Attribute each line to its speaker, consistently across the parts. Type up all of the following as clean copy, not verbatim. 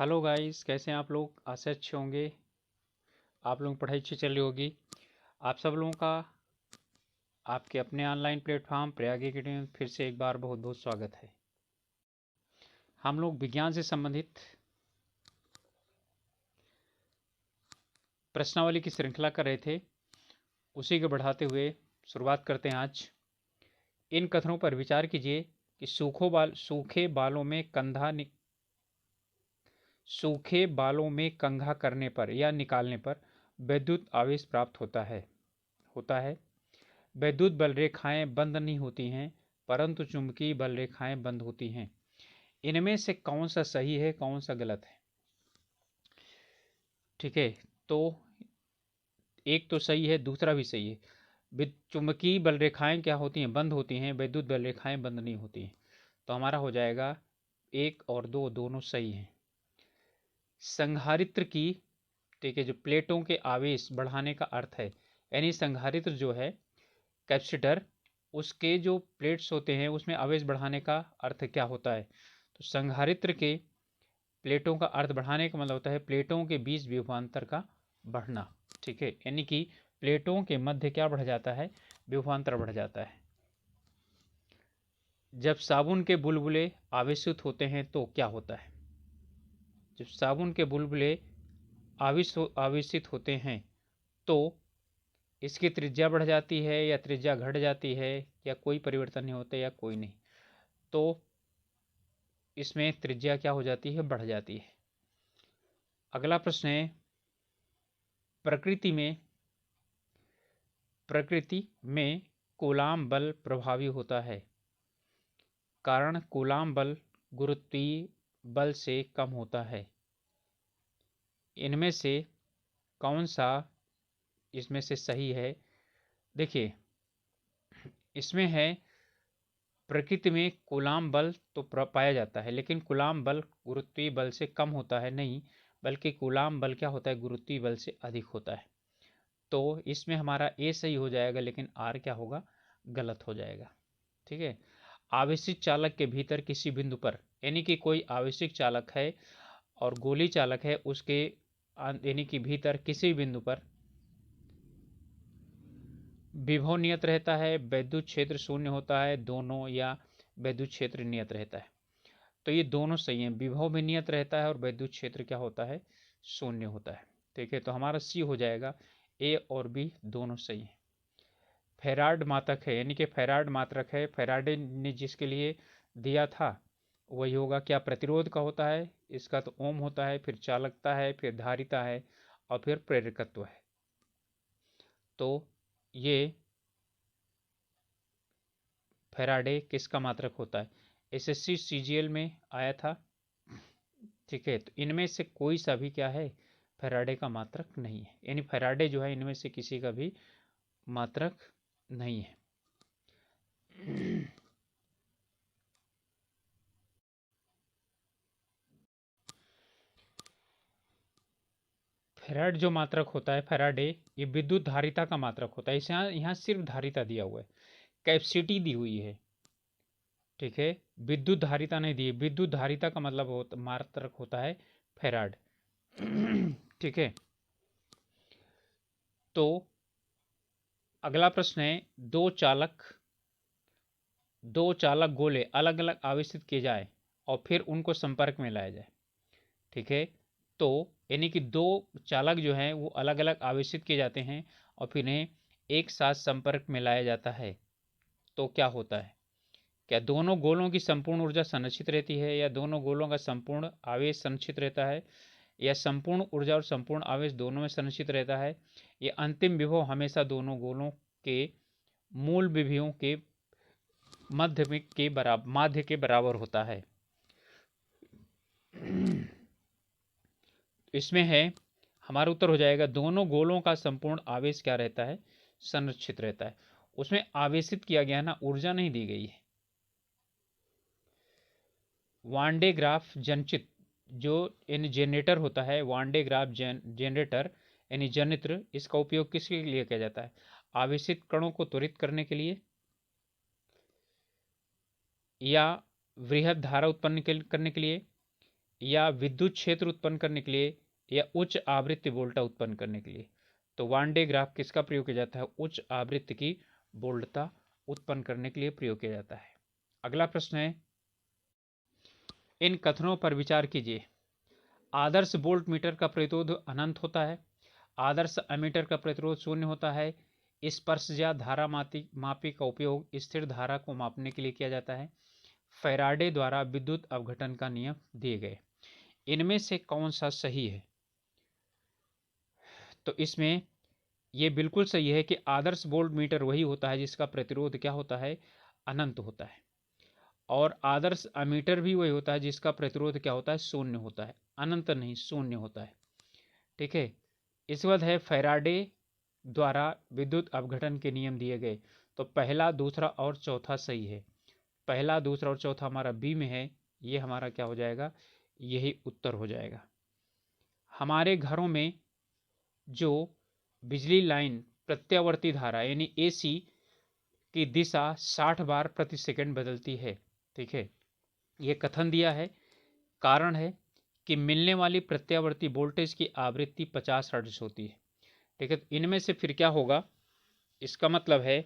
Speaker 1: Hello guys, कैसे हैं आप लोग। आशा अच्छे होंगे। आप लोगों की पढ़ाई अच्छी चल रही होगी। आप सब लोगों का आपके अपने ऑनलाइन प्लेटफॉर्म प्रयाग एकेडमी में फिर से एक बार बहुत बहुत स्वागत है। हम लोग विज्ञान से संबंधित प्रश्नावली की श्रृंखला कर रहे थे, उसी को बढ़ाते हुए शुरुआत करते हैं आज। इन कथनों पर विचार कीजिए कि सूखे बालों में कंघा करने पर या निकालने पर विद्युत आवेश प्राप्त होता है। वैद्युत बल रेखाएं बंद नहीं होती हैं, परंतु चुंबकीय बल रेखाएं बंद होती हैं। इनमें से कौन सा सही है, कौन सा गलत है? ठीक है, तो एक तो सही है, दूसरा भी सही है। चुंबकीय बल रेखाएं क्या होती हैं? बंद होती हैं। वैद्युत बल रेखाएं बंद नहीं होती हैं। तो हमारा हो जाएगा 1 और 2 दोनों सही हैं। संधारित्र की, ठीक है, जो प्लेटों के आवेश बढ़ाने का अर्थ है, यानी संधारित्र जो है कैपेसिटर, उसके जो प्लेट्स होते हैं उसमें आवेश बढ़ाने का अर्थ क्या होता है? तो संधारित्र के प्लेटों का अर्थ बढ़ाने का मतलब होता है प्लेटों के बीच विभवांतर का बढ़ना। ठीक है, यानी कि प्लेटों के मध्य क्या बढ़ जाता है? विभवांतर बढ़ जाता है। जब साबुन के बुलबुले आवेशित होते हैं तो क्या होता है? जब साबुन के बुलबुले आवेशित होते हैं तो इसकी त्रिज्या बढ़ जाती है या त्रिज्या घट जाती है, या कोई परिवर्तन नहीं होता, या कोई नहीं। तो इसमें त्रिज्या क्या हो जाती है? बढ़ जाती है। अगला प्रश्न है, प्रकृति में कूलाम बल प्रभावी होता है, कारण कूलाम बल गुरुत्वीय बल से कम होता है। इनमें से कौन सा इसमें से सही है? देखिए, इसमें है प्रकृति में कूलाम बल तो पाया जाता है, लेकिन कूलाम बल गुरुत्वीय बल से कम होता है नहीं, बल्कि कूलाम बल क्या होता है? गुरुत्वीय बल से अधिक होता है। तो इसमें हमारा ए सही हो जाएगा, लेकिन आर क्या होगा? गलत हो जाएगा। ठीक है, आवेशित चालक के भीतर किसी बिंदु पर, यानी कि कोई आवेशित चालक है और गोली चालक है, उसके यानी कि भीतर किसी बिंदु पर विभव नियत रहता है, वैद्युत क्षेत्र शून्य होता है, दोनों, या वैद्युत क्षेत्र नियत रहता है। तो ये दोनों सही हैं, विभव भी नियत रहता है और वैद्युत क्षेत्र क्या होता है? शून्य होता है। ठीक है, तो हमारा सी हो जाएगा। ए और बी दोनों सही हैं। फेराड मात्रक है, यानी कि फेराड मात्रक है, फेराडे ने जिसके लिए दिया था वही होगा। क्या प्रतिरोध का होता है? इसका तो ओम होता है, फिर चालकता है, फिर धारिता है, और फिर प्रेरकत्व है। तो ये फेराडे किसका मात्रक होता है? एसएससी सीजीएल में आया था। ठीक है, तो इनमें से कोई सा भी क्या है? फेराडे का मात्रक नहीं है, यानी फेराडे जो है इनमें से किसी का भी मात्रक नहीं है। फेराड जो मात्रक होता है फेराडे, ये विद्युत धारिता का मात्रक होता है। इसे यहाँ सिर्फ धारिता दिया हुआ है, कैपेसिटी दी हुई है। ठीक है, विद्युत धारिता नहीं दी है। विद्युत धारिता का मतलब मात्रक होता है फेराड। ठीक है, तो अगला प्रश्न है, दो चालक गोले अलग अलग आवेशित किए जाए और फिर उनको संपर्क में लाया जाए। ठीक है, तो यानी कि दो चालक जो हैं वो अलग अलग आवेशित किए जाते हैं और फिर इन्हें एक साथ संपर्क में लाया जाता है, तो क्या होता है? क्या दोनों गोलों की संपूर्ण ऊर्जा संरक्षित रहती है, या दोनों गोलों का संपूर्ण आवेश संरक्षित रहता है, या संपूर्ण ऊर्जा और संपूर्ण आवेश दोनों में संरक्षित रहता है, या अंतिम विभव हमेशा दोनों गोलों के मूल विभवों के माध्य के बराबर होता है? इसमें है, हमारा उत्तर हो जाएगा दोनों गोलों का संपूर्ण आवेश क्या रहता है? संरक्षित रहता है। उसमें आवेशित किया गया ना, ऊर्जा नहीं दी गई है। वांडे ग्राफ जनचित जो इन जनरेटर होता है, वांडे ग्राफ जनरेटर यानी जनित्र, इसका उपयोग किसके लिए किया जाता है? आवेशित कणों को त्वरित करने के लिए, या वृहद धारा उत्पन्न करने के लिए, या विद्युत क्षेत्र उत्पन्न करने के लिए या उच्च आवृत्ति वोल्टा उत्पन्न करने के लिए। तो वान डे ग्राफ किसका प्रयोग किया जाता है? उच्च आवृत्ति की वोल्टता उत्पन्न करने के लिए प्रयोग किया जाता है। अगला प्रश्न है, इन कथनों पर विचार कीजिए। आदर्श वोल्ट मीटर का प्रतिरोध अनंत होता है, आदर्श अमीटर का प्रतिरोध शून्य होता है, स्पर्शजा धारा मापी का उपयोग स्थिर धारा को मापने के लिए किया जाता है, फैराडे द्वारा विद्युत अपघटन का नियम दिए गए। इनमें से कौन सा सही है? तो इसमें यह बिल्कुल सही है कि आदर्श वोल्ट मीटर वही होता है जिसका प्रतिरोध क्या होता है? अनंत होता है। और आदर्श अमीटर भी वही होता है जिसका प्रतिरोध क्या होता है? शून्य होता है, अनंत नहीं, शून्य होता है। ठीक है। इसके बाद है फैराडे द्वारा विद्युत अपघटन के नियम दिए गए। तो पहला, दूसरा और चौथा सही है। पहला, दूसरा और चौथा हमारा बी में है, ये हमारा क्या हो जाएगा? यही उत्तर हो जाएगा। हमारे घरों में जो बिजली लाइन प्रत्यावर्ती धारा यानी एसी की दिशा 60 बार प्रति सेकंड बदलती है। ठीक है, ये कथन दिया है। कारण है कि मिलने वाली प्रत्यावर्ती वोल्टेज की आवृत्ति 50 हर्ट्ज होती है। ठीक है, तो इनमें से फिर क्या होगा? इसका मतलब है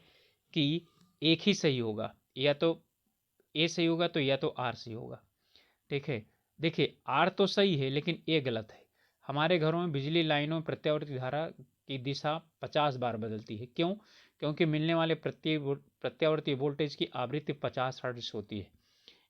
Speaker 1: कि एक ही सही होगा, या तो ए सही होगा तो या तो आर सही होगा। ठीक है, देखिए आर तो सही है लेकिन ए गलत है। हमारे घरों में बिजली लाइनों में प्रत्यावर्ती धारा की दिशा 50 बार बदलती है। क्यों? क्योंकि मिलने वाले प्रत्यावर्ती वोल्टेज की आवृत्ति 50 हर्ट्ज होती है।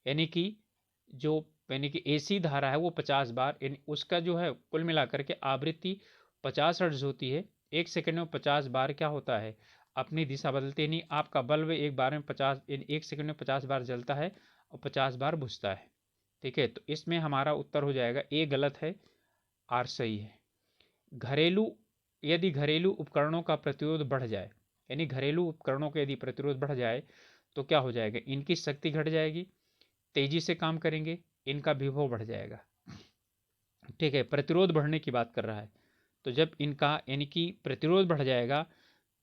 Speaker 1: यानी कि एसी धारा है वो 50 बार, यानी उसका जो है कुल मिलाकर के आवृत्ति 50 हर्ट्ज होती है। एक सेकंड में 50 बार क्या होता है? अपनी दिशा बदलते नहीं। आपका बल्ब एक बार में 50 एक सेकंड में 50 बार जलता है और 50 बार बुझता है। ठीक है, तो इसमें हमारा उत्तर हो जाएगा ए गलत है, आर सही है। यदि घरेलू उपकरणों का प्रतिरोध बढ़ जाए, यानी घरेलू उपकरणों का यदि प्रतिरोध बढ़ जाए तो क्या हो जाएगा? इनकी शक्ति घट जाएगी, तेजी से काम करेंगे, इनका विभव बढ़ जाएगा। ठीक है, प्रतिरोध बढ़ने की बात कर रहा है। तो जब इनका यानी कि प्रतिरोध बढ़ जाएगा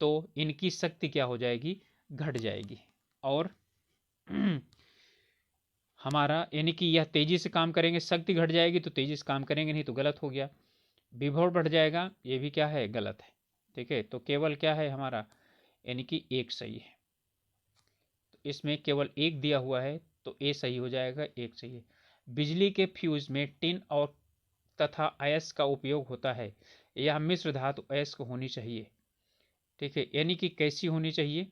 Speaker 1: तो इनकी शक्ति क्या हो जाएगी? घट जाएगी। और हमारा यानी कि यह तेजी से काम करेंगे, शक्ति घट जाएगी तो तेजी से काम करेंगे नहीं, तो गलत हो गया। विभव बढ़ जाएगा, ये भी क्या है? गलत है। ठीक है, तो केवल क्या है हमारा? यानी कि एक सही है। तो इसमें केवल एक दिया हुआ है तो ए सही हो जाएगा, एक सही है। बिजली के फ्यूज में टिन और तथा अयस्क का उपयोग होता है। यह मिश्र धातु अयस्क होनी चाहिए। ठीक है, यानी कि कैसी होनी चाहिए?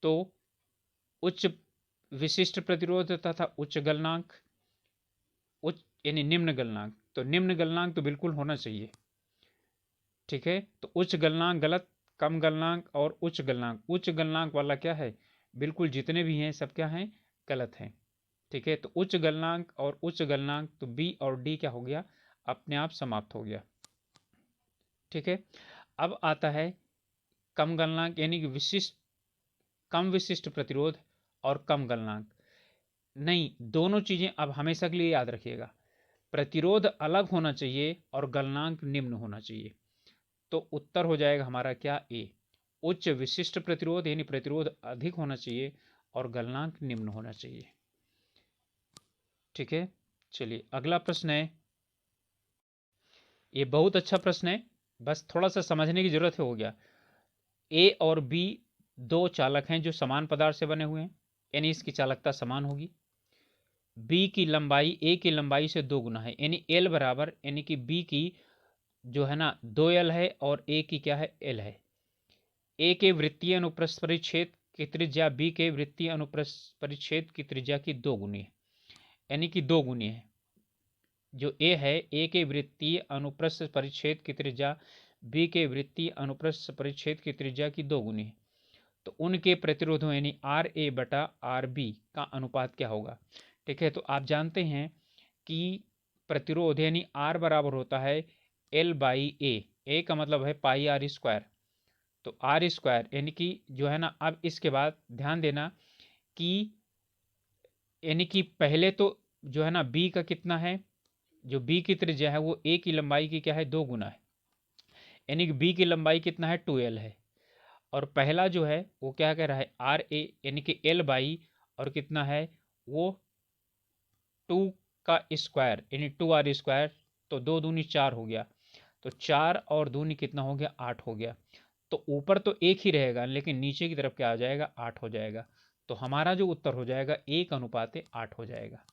Speaker 1: तो उच्च विशिष्ट प्रतिरोध तथा उच्च गलनांक, उच्च यानी निम्न गलनांक। तो निम्न गलनांक तो बिल्कुल होना चाहिए। ठीक है, तो उच्च गलनांक गलत, कम गलनांक और उच्च गलनांक। उच्च गलनांक वाला क्या है? बिल्कुल जितने भी हैं सब क्या हैं? गलत हैं। ठीक है, तो उच्च गलनांक और उच्च गलनांक, तो बी और डी क्या हो गया? अपने आप समाप्त हो गया। ठीक है, अब आता है कम गलनांक यानी कि कम विशिष्ट प्रतिरोध और कम गलनांक। नहीं, दोनों चीजें अब हमेशा के लिए याद रखिएगा। प्रतिरोध अलग होना चाहिए और गलनांक निम्न होना चाहिए। तो उत्तर हो जाएगा हमारा क्या? ए। उच्च विशिष्ट प्रतिरोध यानी प्रतिरोध अधिक होना चाहिए और गलनांक निम्न होना चाहिए। ठीक है, चलिए अगला प्रश्न है। ये बहुत अच्छा प्रश्न है, बस थोड़ा सा समझने की जरूरत हो गया। ए और बी दो चालक हैं जो समान पदार्थ से बने हुए हैं, यानी इसकी चालकता समान होगी। बी की लंबाई ए की लंबाई से 2 गुना है, यानी एल बराबर, यानी कि बी की जो है ना 2L है और ए की क्या है? एल है। ए के वृत्तीय अनुप्रस्थ परिच्छेद की त्रिज्या बी के वृत्तीय अनुप्रस्थ परिच्छेद की त्रिज्या की 2 गुनी है, यानी कि 2 गुनी है। जो ए है, ए के वृत्तीय अनुप्रस्थ परिच्छेद की त्रिज्या बी के वृत्तीय अनुप्रस्थ परिच्छेद की त्रिज्या की 2 गुनी है। तो उनके प्रतिरोधों यानी आर ए बटा आर बी का अनुपात क्या होगा? ठीक है, तो आप जानते हैं कि प्रतिरोध यानी आर बराबर होता है एल बाई ए का मतलब है पाई आर स्क्वायर। तो आर स्क्वायर यानी कि जो है ना, अब इसके बाद ध्यान देना कि यानी कि पहले तो जो है ना बी का कितना है? जो बी की त्रिज्या है वो ए की लंबाई की क्या है? 2 गुना है, यानी कि बी की लंबाई कितना है? 2L है। और पहला जो है वो क्या कह रहा है? आर ए यानी कि एल बाई और कितना है वो? 2 का स्क्वायर यानी 2r स्क्वायर, तो 2 दूनी 4 हो गया, तो 4 और दूनी कितना हो गया, 8 हो गया। तो ऊपर तो एक ही रहेगा लेकिन नीचे की तरफ क्या आ जाएगा, 8 हो जाएगा। तो हमारा जो उत्तर हो जाएगा 1:8 हो जाएगा।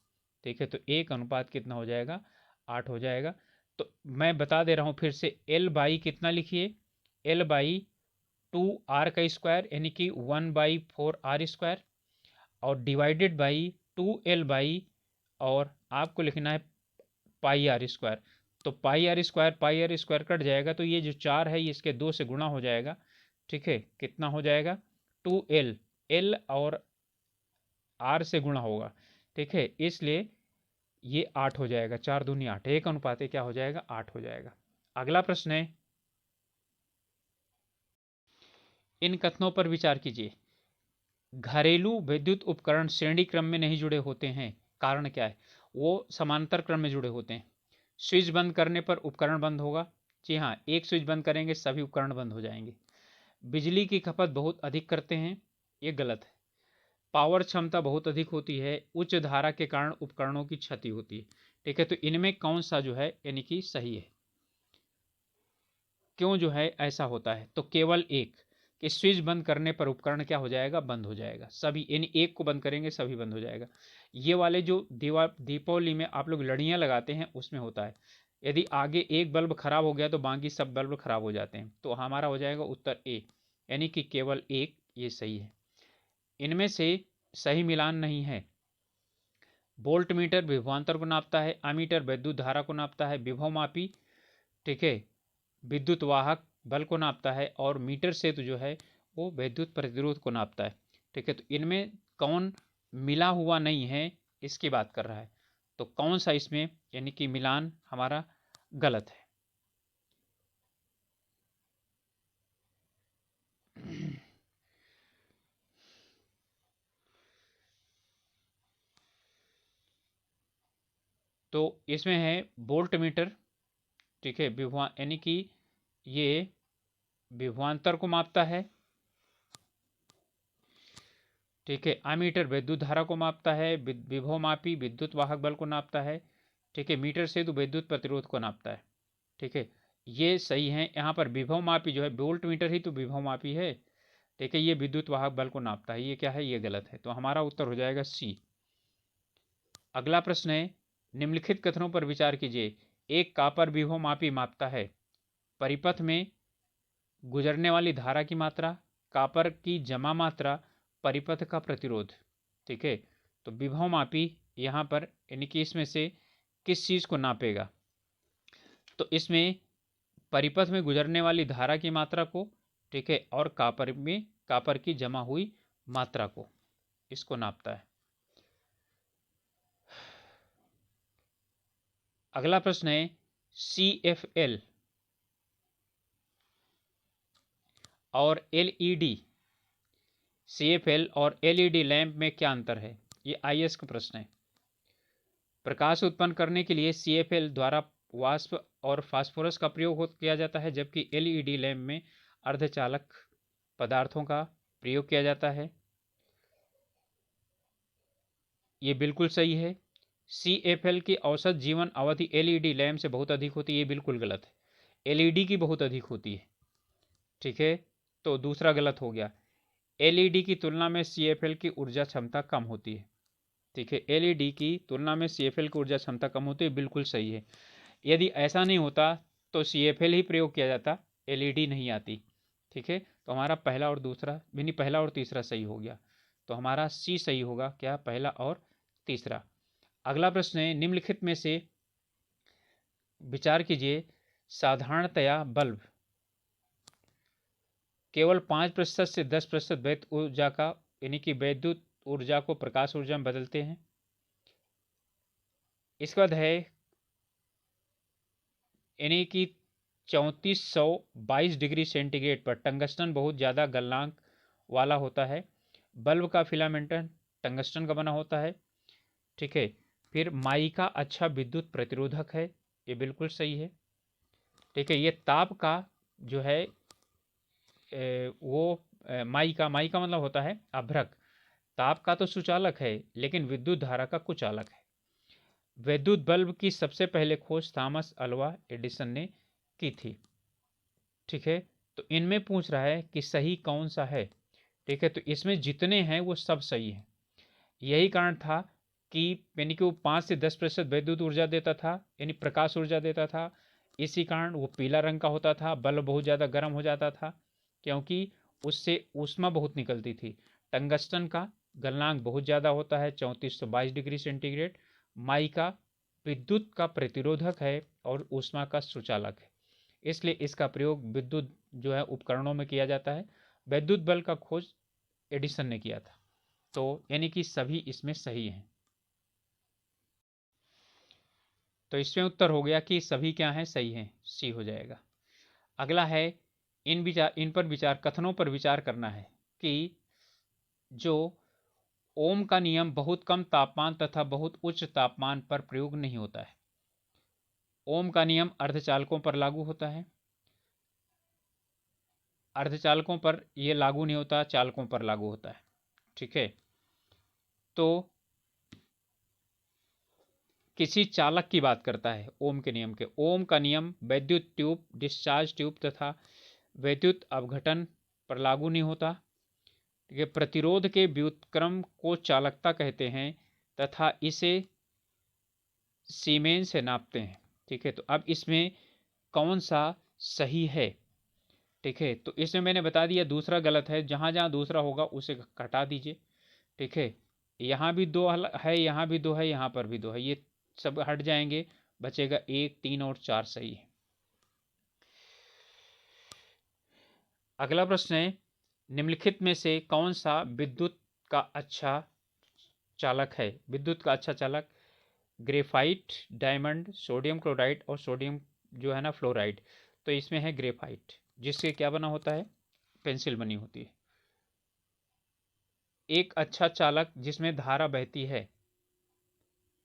Speaker 1: ठीक है, तो 1 अनुपात कितना हो जाएगा, 8 हो जाएगा। तो मैं बता दे रहा हूँ फिर से, L बाई कितना लिखिए, L बाई 2r का स्क्वायर यानी कि 1/4r स्क्वायर, और डिवाइडेड बाई 2L बाई, और आपको लिखना है पाई आर स्क्वायर। तो पाई आर स्क्वायर कट जाएगा, तो ये जो 4 है ये इसके 2 से गुणा हो जाएगा। ठीक है, कितना हो जाएगा, 2L, L और R से गुणा होगा। ठीक है, इसलिए ये 8 हो जाएगा, 4 दूनी 8, 1 अनुपात क्या हो जाएगा, 8 हो जाएगा। अगला प्रश्न है, इन कथनों पर विचार कीजिए। घरेलू विद्युत उपकरण श्रेणी क्रम में नहीं जुड़े होते हैं, कारण क्या है, वो समांतर क्रम में जुड़े होते हैं। स्विच बंद करने पर उपकरण बंद होगा, जी हाँ, एक स्विच बंद करेंगे सभी उपकरण बंद हो जाएंगे। बिजली की खपत बहुत अधिक करते हैं, ये गलत है। पावर क्षमता बहुत अधिक होती है, उच्च धारा के कारण उपकरणों की क्षति होती है। ठीक है, तो इनमें कौन सा जो है यानी कि सही है, क्यों जो है ऐसा होता है, तो केवल एक, कि स्विच बंद करने पर उपकरण क्या हो जाएगा, बंद हो जाएगा सभी, यानी एक को बंद करेंगे सभी बंद हो जाएगा। ये वाले जो दीपावली में आप लोग लड़ियां लगाते हैं उसमें होता है, यदि आगे एक बल्ब खराब हो गया तो बाकी सब बल्ब खराब हो जाते हैं। तो हमारा हो जाएगा उत्तर ए, यानी कि केवल एक, ये सही है। इनमें से सही मिलान नहीं है। वोल्ट मीटर विभवांतर को नापता है, अमीटर विद्युत धारा को नापता है, विभव मापी, ठीक है, विद्युत वाहक बल को नापता है, और मीटर से तो जो है वो विद्युत प्रतिरोध को नापता है। ठीक है, तो इनमें कौन मिला हुआ नहीं है इसकी बात कर रहा है, तो कौन सा इसमें यानी कि मिलान हमारा गलत है। तो इसमें है वोल्ट मीटर, ठीक है, विभवा यानी कि ये विभवांतर को मापता है। ठीक है, अमीटर विद्युत धारा को मापता है, विभव मापी विद्युत वाहक बल को नापता है। ठीक है, मीटर से तो विद्युत प्रतिरोध को नापता है। ठीक है, ये सही है। यहाँ पर विभव मापी जो है, वोल्ट मीटर ही तो विभव मापी है। ठीक है, ये विद्युत वाहक बल को नापता है, ये क्या है, ये गलत है। तो हमारा उत्तर हो जाएगा सी। अगला प्रश्न है, निम्नलिखित कथनों पर विचार कीजिए। एक कापर विभव मापी मापता है परिपथ में गुजरने वाली धारा की मात्रा, कापर की जमा मात्रा, परिपथ का प्रतिरोध। ठीक है, तो विभव मापी यहाँ पर यानी कि इसमें से किस चीज़ को नापेगा, तो इसमें परिपथ में गुजरने वाली धारा की मात्रा को, ठीक है, और कापर की जमा हुई मात्रा को, इसको नापता है। अगला प्रश्न है, CFL और LED, CFL और LED लैंप में क्या अंतर है, ये IS का प्रश्न है। प्रकाश उत्पन्न करने के लिए CFL द्वारा वाष्प और फास्फोरस का प्रयोग किया जाता है, जबकि LED लैंप में अर्धचालक पदार्थों का प्रयोग किया जाता है। ये बिल्कुल सही है। CFL की औसत जीवन अवधि LED लैंप से बहुत अधिक होती है, ये बिल्कुल गलत है। LED की बहुत अधिक होती है। ठीक है, तो दूसरा गलत हो गया। LED की तुलना में CFL की ऊर्जा क्षमता कम होती है। ठीक है, LED की तुलना में CFL की ऊर्जा क्षमता कम होती है, बिल्कुल सही है। यदि ऐसा नहीं होता तो CFL ही प्रयोग किया जाता, LED नहीं आती। ठीक है, तो हमारा पहला और दूसरा यानी पहला और तीसरा सही हो गया। तो हमारा सी सही होगा, क्या, पहला और तीसरा। अगला प्रश्न है, निम्नलिखित में से विचार कीजिए। साधारणतया बल्ब केवल 5% से 10% वैद्युत ऊर्जा का यानी कि वैद्युत ऊर्जा को प्रकाश ऊर्जा में बदलते हैं। इसके बाद है यानी कि 3422 डिग्री सेंटीग्रेड पर टंगस्टन बहुत ज़्यादा गलनांक वाला होता है। बल्ब का फिलामेंटन टंगस्टन का बना होता है। ठीक है, फिर माइका अच्छा विद्युत प्रतिरोधक है, ये बिल्कुल सही है। ठीक है, ये ताप का जो है वो माइका मतलब होता है अभ्रक। ताप का तो सुचालक है लेकिन विद्युत धारा का कुचालक है। विद्युत बल्ब की सबसे पहले खोज थॉमस अल्वा एडिसन ने की थी। ठीक है, तो इनमें पूछ रहा है कि सही कौन सा है। ठीक है, तो इसमें जितने हैं वो सब सही है। यही कारण था कि यानी कि वो 5 से 10% विद्युत ऊर्जा देता था, यानी प्रकाश ऊर्जा देता था। इसी कारण वो पीला रंग का होता था, बल्ब बहुत ज़्यादा गर्म हो जाता था क्योंकि उससे ऊष्मा बहुत निकलती थी। टंगस्टन का गलनांक बहुत ज़्यादा होता है, 3422 डिग्री सेंटीग्रेड। माइका विद्युत का प्रतिरोधक है और ऊष्मा का सुचालक है, इसलिए इसका प्रयोग विद्युत जो है उपकरणों में किया जाता है। विद्युत बल्ब का खोज एडिसन ने किया था। तो यानी कि सभी इसमें सही हैं। तो इसमें उत्तर हो गया कि सभी क्या हैं, सही हैं, सी हो जाएगा। अगला है इन पर विचार, कथनों पर विचार करना है कि जो ओम का नियम बहुत कम तापमान तथा बहुत उच्च तापमान पर प्रयोग नहीं होता है। ओम का नियम अर्धचालकों पर लागू होता है, अर्धचालकों पर यह लागू नहीं होता, चालकों पर लागू होता है। ठीक है, तो किसी चालक की बात करता है ओम के नियम के। ओम का नियम वैद्युत ट्यूब, डिस्चार्ज ट्यूब तथा वैद्युत अपघटन पर लागू नहीं होता। ठीक है, प्रतिरोध के व्युत्क्रम को चालकता कहते हैं तथा इसे सीमेंस से नापते हैं। ठीक है, तो अब इसमें कौन सा सही है। ठीक है, तो इसमें मैंने बता दिया दूसरा गलत है, जहां जहां दूसरा होगा उसे हटा दीजिए। ठीक है, यहाँ भी दो है, यहाँ भी दो है, यहाँ पर भी दो है, ये सब हट जाएंगे, बचेगा 1, 3 और 4 सही है। अगला प्रश्न है, निम्नलिखित में से कौन सा विद्युत का अच्छा चालक है। विद्युत का अच्छा चालक ग्रेफाइट, डायमंड, सोडियम क्लोराइड और सोडियम जो है ना फ्लोराइड। तो इसमें है ग्रेफाइट, जिससे क्या बना होता है, पेंसिल बनी होती है। एक अच्छा चालक जिसमें धारा बहती है,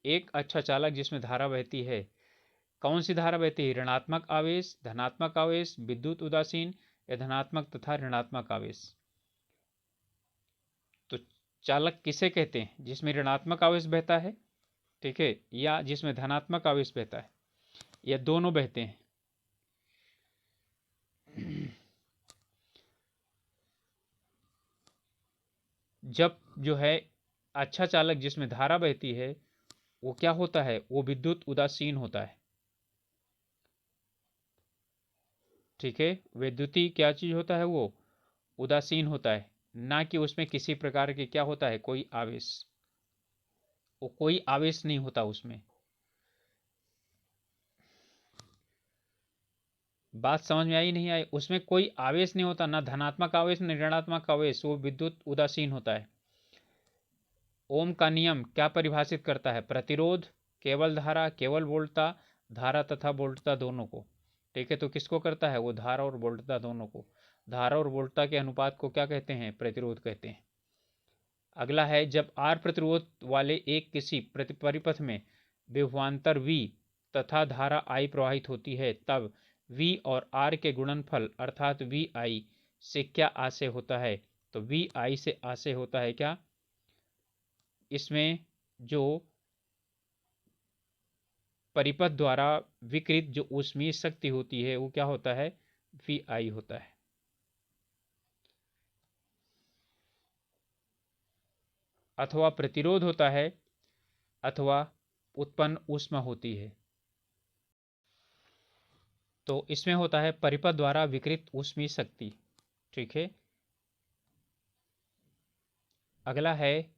Speaker 1: एक अच्छा चालक जिसमें धारा बहती है, कौन सी धारा बहती है, ऋणात्मक आवेश, धनात्मक आवेश, विद्युत उदासीन या धनात्मक तथा ऋणात्मक आवेश। तो चालक किसे कहते हैं, जिसमें ऋणात्मक आवेश बहता है, ठीक है, या जिसमें धनात्मक आवेश बहता है, या दोनों बहते हैं। जब जो है अच्छा चालक जिसमें धारा बहती है वो क्या होता है, वो विद्युत उदासीन होता है। ठीक है, विद्युती क्या चीज होता है, वो उदासीन होता है, ना कि उसमें किसी प्रकार के क्या होता है, कोई आवेश, वो कोई आवेश नहीं होता उसमें। बात समझ में आई नहीं आई, उसमें कोई आवेश नहीं होता, ना धनात्मक आवेश न ऋणात्मक आवेश, वो विद्युत उदासीन होता है। ओम का नियम क्या परिभाषित करता है, प्रतिरोध, केवल धारा, केवल वोल्टता, धारा तथा वोल्टता दोनों को। ठीक है, तो किसको करता है, वो धारा और वोल्टता दोनों को। धारा और वोल्टता के अनुपात को क्या कहते हैं, प्रतिरोध कहते हैं। अगला है, जब आर प्रतिरोध वाले एक किसी परिपथ में विभवांतर V तथा धारा I प्रवाहित होती है, तब V और R के गुणनफल अर्थात VI से क्या आशय होता है। तो VI से आशय होता है क्या, इसमें जो परिपथ द्वारा विकृत जो ऊष्मीय शक्ति होती है वो क्या होता है, VI होता है। अथवा प्रतिरोध होता है अथवा उत्पन्न ऊष्मा होती है। तो इसमें होता है परिपथ द्वारा विकृत ऊष्मीय शक्ति। ठीक है, अगला है,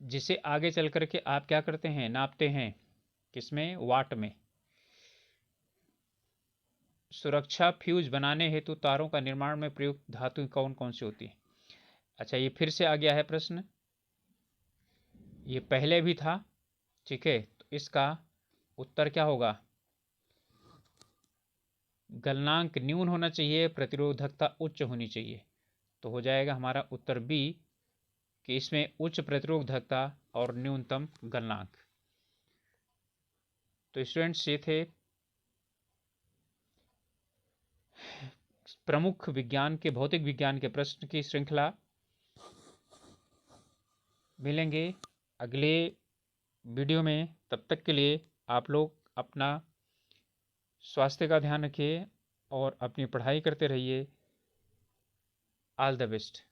Speaker 1: जिसे आगे चल करके आप क्या करते हैं, नापते हैं, किसमें, वाट में। सुरक्षा फ्यूज बनाने हेतु तारों का निर्माण में प्रयुक्त धातु कौन कौन सी होती है। अच्छा, ये फिर से आ गया है प्रश्न, ये पहले भी था। ठीक है, तो इसका उत्तर क्या होगा, गलनांक न्यून होना चाहिए, प्रतिरोधकता उच्च होनी चाहिए। तो हो जाएगा हमारा उत्तर बी, कि इसमें उच्च प्रतिरोधकता और न्यूनतम गलनांक। तो स्टूडेंट्स, ये थे प्रमुख विज्ञान के, भौतिक विज्ञान के प्रश्न की श्रृंखला। मिलेंगे अगले वीडियो में। तब तक के लिए आप लोग अपना स्वास्थ्य का ध्यान रखिए और अपनी पढ़ाई करते रहिए। All the best.